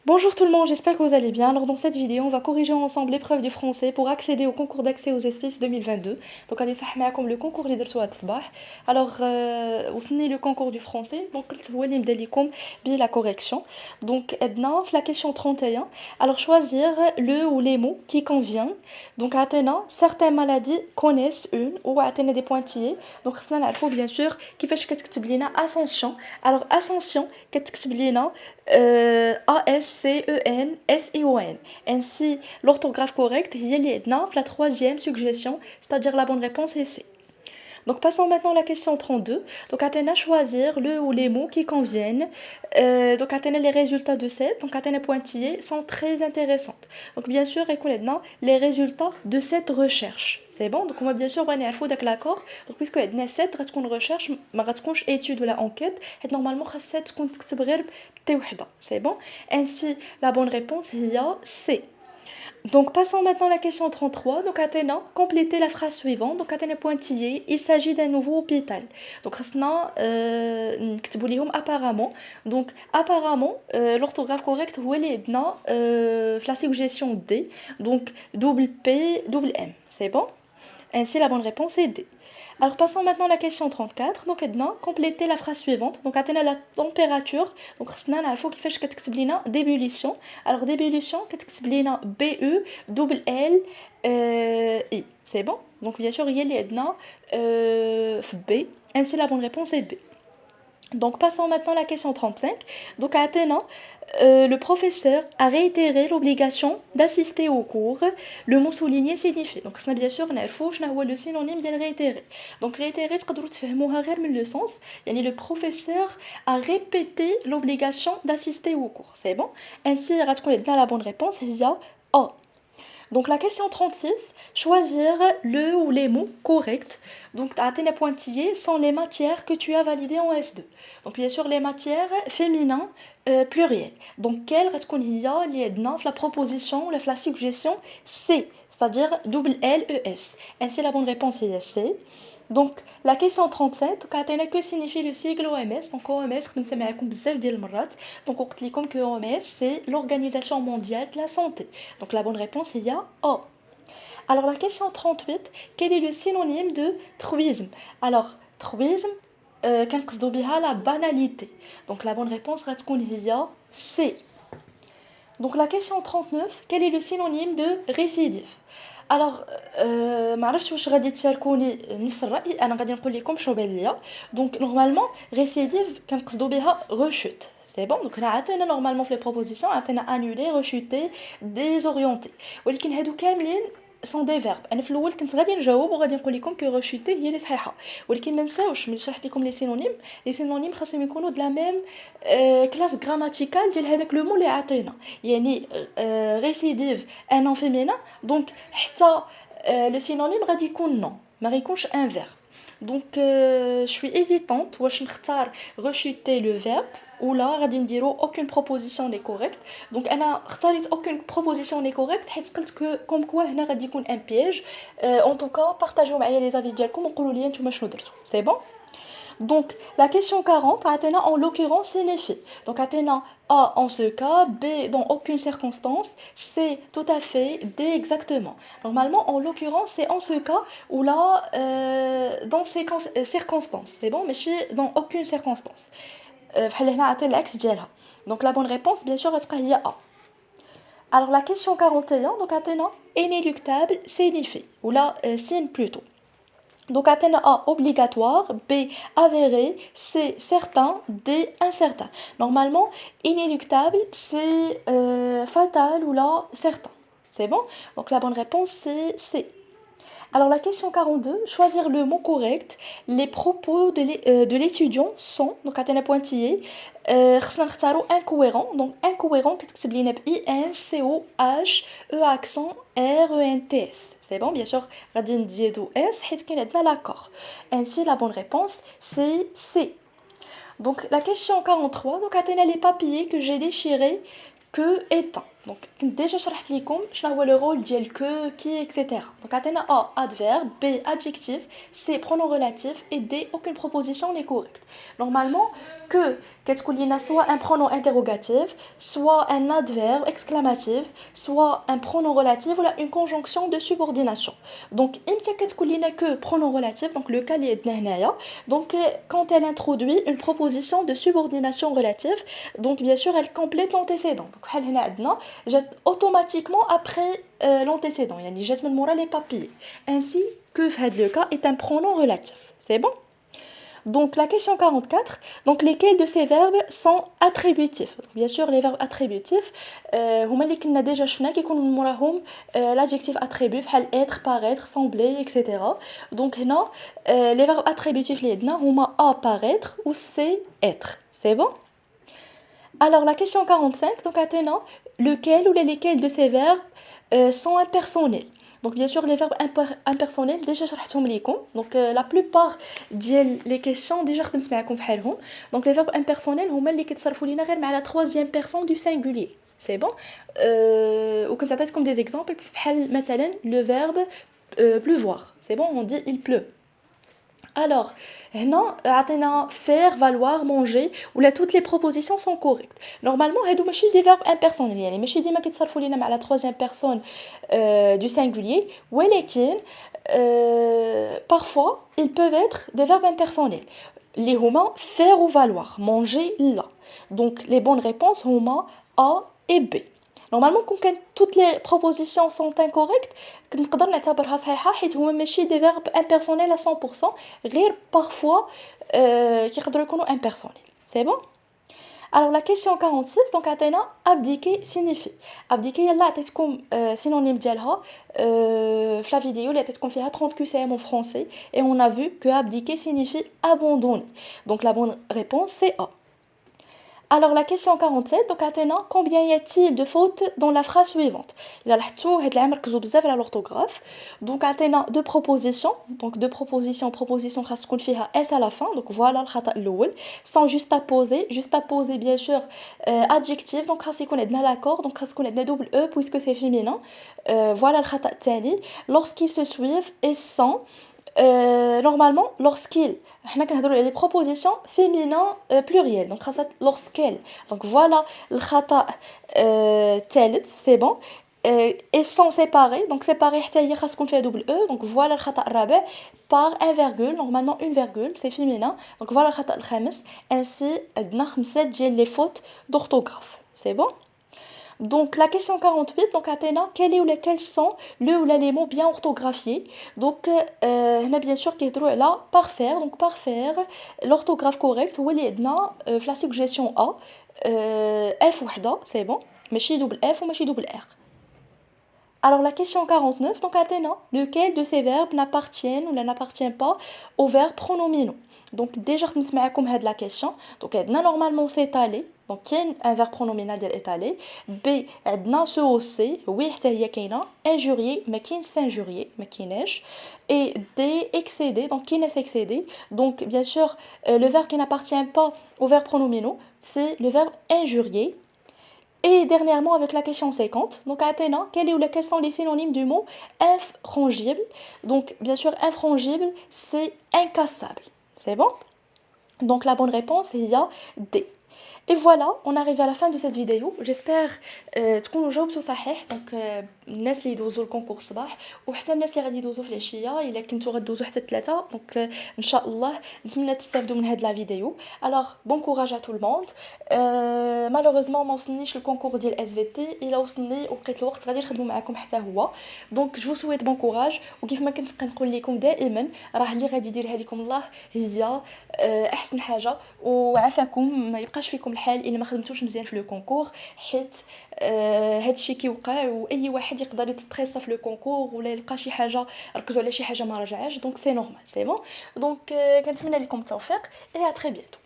Bonjour tout le monde, j'espère que vous allez bien. Alors dans cette vidéo, on va corriger ensemble l'épreuve du français pour accéder au concours d'accès aux espèces 2022. Donc allez comme le concours اللي درتو هاد الصباح. Alors وصلني le concours du français. Donc قلت هو اللي نبدا لكم la correction. Donc عندنا في la question 31. Alors choisir le ou les mots qui conviennent. Donc عطينا certaines maladies connaissent une ou عطينا des pointillés. Donc خصنا نعرفوا bien sûr كيفاش كتكتب لينا ascension. Alors ascension كتكتب لينا A-S-C-E-N-S-I-O-N. Ainsi, l'orthographe correcte, il y a la troisième suggestion, c'est-à-dire la bonne réponse est C. Donc passons maintenant à la question 32. Donc Athéna choisir le ou les mots qui conviennent. Donc Athéna les résultats de cette, donc Athéna pointillés sont très intéressants. Donc bien sûr, écoutez maintenant les résultats de cette recherche. C'est bon, donc on va bien sûr voir l'accord. Donc puisque il y a 7 غتكون recherche ما غتكونش étude ولا enquête, et normalement خاصها تكون تكتب غير بتي وحده. C'est bon. Ainsi la bonne réponse est C. Donc passons maintenant à la question 33. Donc Athéna, complétez la phrase suivante. Donc Athéna pointillé, il s'agit d'un nouveau hôpital. Donc خصنا نكتبوا ليهم apparemment. Donc apparemment l'orthographe correcte هو اللي عندنا في la suggestion D. Donc double P double M. C'est bon? Ainsi la bonne réponse est D. Alors passons maintenant à la question 34. Donc maintenant, complétez la phrase suivante. Donc atteignez la température. Donc خصنا نعرفوا كيفاش كتكتب لينا d'ébullition. Alors d'ébullition كتكتب لينا B E double L I. C'est bon? Donc bien sûr, il y a اللي عندنا في B. Ainsi la bonne réponse est B. Donc passons maintenant à la question 35. Donc à Athéna, le professeur a réitéré l'obligation d'assister au cours. Le mot souligné signifie. Donc ça bien sûr نعرفوا شنو هو le synonyme ديال réitérer. Donc réitérer تقدروا تفهموها غير من le sens. يعني le professeur a répété l'obligation d'assister au cours. C'est bon? Ainsi غتكون عندنا la bonne réponse هي A. Donc la question 36, choisir le ou les mots corrects. Donc Athéna pointillés sont les matières que tu as validées en S2. Donc bien sûr les matières féminins pluriel. Donc quelle غتكون هي اللي عندنا في la proposition ولا في la suggestion C, c'est-à-dire double L E S. Ainsi la bonne réponse est C. Donc la question 37, que signifie le sigle OMS? Donc OMS خدمت معاكم بزاف ديال المرات. Donc قلت لكم que OMS c'est l'Organisation mondiale de la santé. Donc la bonne réponse est A. Alors la question 38, quel est le synonyme de truisme? Alors truisme كنقصدوا بها la banalité. Donc la bonne réponse غتكون هي C. Donc la question 39, quel est le synonyme de récidive? Alors ما عرفتش واش غادي تشاركوني نفس الرأي، انا غادي نقول لكم شنو بان ليا. Donc normalement récidive كنقصدوا بها rechute. C'est bon, donc عطينا normalement في les propositions عطينا annuler, rechuter, désorienter. ولكن هادو كاملين sont des verbes. انا في الاول كنت غادي نجاوب وغادي نقول لكم que rechuter هي اللي صحيحه، ولكن ما نساوش ملي شرحت لكم لي سينونيم خاصهم يكونوا de la même classe grammaticale ديال هذاك لو مو اللي عطينا. يعني récidive un nom féminin, donc حتى le synonyme غادي يكون non ما غيكونش un verbe. Donc je suis hésitante واش نختار rechuter le verbe ou là غادي نديرو aucune proposition n'est correcte. Donc انا اختاريت aucune proposition n'est correcte حيت قلت كوم كوا هنا غادي يكون un piège. En tout cas partagez معايا les avis ديالكم وقولوا لي نتوما شنو درتو. C'est bon? Donc la question 40, Athéna en l'occurrence signifie. Donc Athéna A en ce cas, B dans aucune circonstance, C tout à fait, D exactement. Normalement en l'occurrence c'est en ce cas ou là dans ces circonstances. C'est bon, mais dans aucune circonstance. بحال هنا عطي العكس ديالها. Donc la bonne réponse bien sûr غتبقى هي A. Alors la question 41, donc Athéna inéluctable signifie ou là signe plutôt. Donc Athéna A obligatoire, B avéré, C certain, D incertain. Normalement inéluctable c'est fatal ou là certain. C'est bon? Donc la bonne réponse c'est C. Alors la question 42, choisir le mot correct. Les propos de l'étudiant sont, donc Athéna pointillé, خصنا نختاروا incohérent. Donc incohérent كتكتب لينا ب I N C O H E accent R E N T S. C'est bon, bien sûr غادي نزيدو S حيت كاين عندنا l'accord. Ainsi la bonne réponse c'est C. Donc la question 43, donc Athéna les papiers que j'ai déchirés que étant. Donc كنت déjà شرحت لكم شنو هو le rôle ديال que, qui, etc. Donc عطينا A adverbe, B adjectif, C pronom relatif et D aucune proposition n'est correcte. Normalement que كتكون لينا soit un pronom interrogatif, soit un adverbe exclamatif, soit un pronom relatif ou une conjonction de subordination. Donc امتى كتكون لينا que pronom relatif, donc le cas اللي عندنا هنايا. Donc quand elle introduit une proposition de subordination relative, donc bien sûr elle complète l'antécédent. Donc بحال هنا عندنا جات automatiquement après l'antécédent, يعني جات من مورا les papiers. Ainsi que في هذا le cas est un pronom relatif. C'est bon? Donc la question 44, donc lesquels de ces verbes sont attributifs? Donc, bien sûr les verbes attributifs هما اللي كنا déjà شفنا كيكون من موراهم l'adjectif attribut بحال être, paraître, sembler, etc. Donc هنا les verbes attributifs اللي عندنا هما apparaître ou c'est être. C'est bon? Alors la question 45, donc attends, lequel ou lesquels de ces verbes sont impersonnels? Donc bien sûr les verbes impersonnels déjà شرحتهم ليكم. Donc la plupart ديال les questions déjà خدمت معكم فحالهم. Donc les verbes impersonnels هما اللي كيتصرفوا لينا غير مع la troisième personne du singulier. C'est bon? وكنت عطيتكم des exemples بحال مثلا le verbe pleuvoir. C'est bon, on dit il pleut. Alors, هنا عطينا faire, valoir, manger ولا toutes les propositions sont correctes. Normalement هادو ماشي des verbes impersonnels, يعني ماشي ديما كيتصرفوا لينا مع la troisième personne du singulier, ولكن parfois ils peuvent être des verbes impersonnels. اللي هما faire ou valoir, manger لا. Donc les bonnes réponses هما A et B. Normalement quand toutes les propositions sont incorrectes نقدر نعتبرها صحيحه حيت هما ماشي des verbes impersonnels à 100%, غير parfois كيقدروا يكونوا impersonnels. C'est bon? Alors la question 46, donc عطينا abdiquer signifie. Abdiquer يلا عطيتكم synonyme ديالها في la vidéo اللي عطيتكم فيها 30 QCM en français et on a vu que abdiquer signifie abandonner. Donc la bonne réponse c'est A. Alors la question 47, donc attends, combien y a-t-il de fautes dans la phrase suivante? Là, l'orthographe. Donc attends, deux propositions. Donc deux propositions, proposition خاص تكون فيها S à la fin. Donc voilà الخطأ الأول. Sans juste apposer bien sûr adjectif. Donc خاص يكون عندنا l'accord. Donc خاص يكون عندنا double E puisque c'est féminin. Voilà الخطأ الثاني. Lorsqu'ils se suivent et sans normalement lorsqu'il حنا كنهضروا على les propositions féminin pluriel donc خاصة lorsqu'elle. Donc voilà الخطأ الثالث c'est bon. Et sont séparés donc séparés حتى هي خاص تكون فيها double E. Donc voilà الخطأ الرابع par un virgule, normalement une virgule c'est féminin. Donc voilà الخطأ الخامس. Ainsi عندنا خمسة ديال les fautes d'orthographe. C'est bon? Donc la question 48, donc Athéna, quel est ou lesquels sont le ou les mots bien orthographiés? Donc bien sûr qui est là parfaire, donc parfaire l'orthographe correcte ou les la suggestion A F وحده, c'est bon, ماشي double F ou ماشي double R. Alors la question 49, donc Athéna, lequel de ces verbes n'appartiennent ou n'appartient pas aux verbes pronominaux? Donc déjà خدمت معكم هاد la question. Donc عندنا normalement s'étaler. Donc كاين un verbe pronominal ديال étaler. B عندنا se hausser, oui حتى هي كاينه. Injurier ما كاينش s'injurier ما كايناش. Et D excéder, donc كاين s'excéder. Donc bien sûr le verbe qui n'appartient pas aux verbes pronominaux, c'est le verbe injurier. Et dernièrement avec la question 50, donc Athéna, quels sont les synonymes du mot infrangible? Donc bien sûr infrangible c'est incassable. C'est bon? Donc la bonne réponse il y a D. Et voilà, on arrive à la fin de cette vidéo. J'espère تكونوا جاوبتوا صحيح. Donc الناس اللي يدوزوا الكونكور الصباح وحتى الناس اللي غادي يدوزوا في العشيه الا كنتو غدوزوا حتى الثلاثه. Donc ان شاء الله نتمنى تستافدوا من هاد لا فيديو. Alors bon courage à tout le monde. malheureusement ما وصلنيش الكونكور ديال اس في تي. الا وصلني وبقيت الوقت غادي نخدموا معكم حتى هو. Donc je vous souhaite bon courage. وكيف ما كنت كنقول لكم دائما راه اللي غادي يديرها لكم الله هي احسن حاجه. وعافاكم ما يبقاش فيكم الحال الا ما خدمتوش مزيان في لو كونكور حيت هادشي كيوقع واي واحد يقدر يتستريس في لو كونكور ولا يلقى شي حاجه ركزوا على شي حاجه ما رجعاش. دونك سي نورمال سي بون. دونك كنتمنى لكم التوفيق et à très bientôt.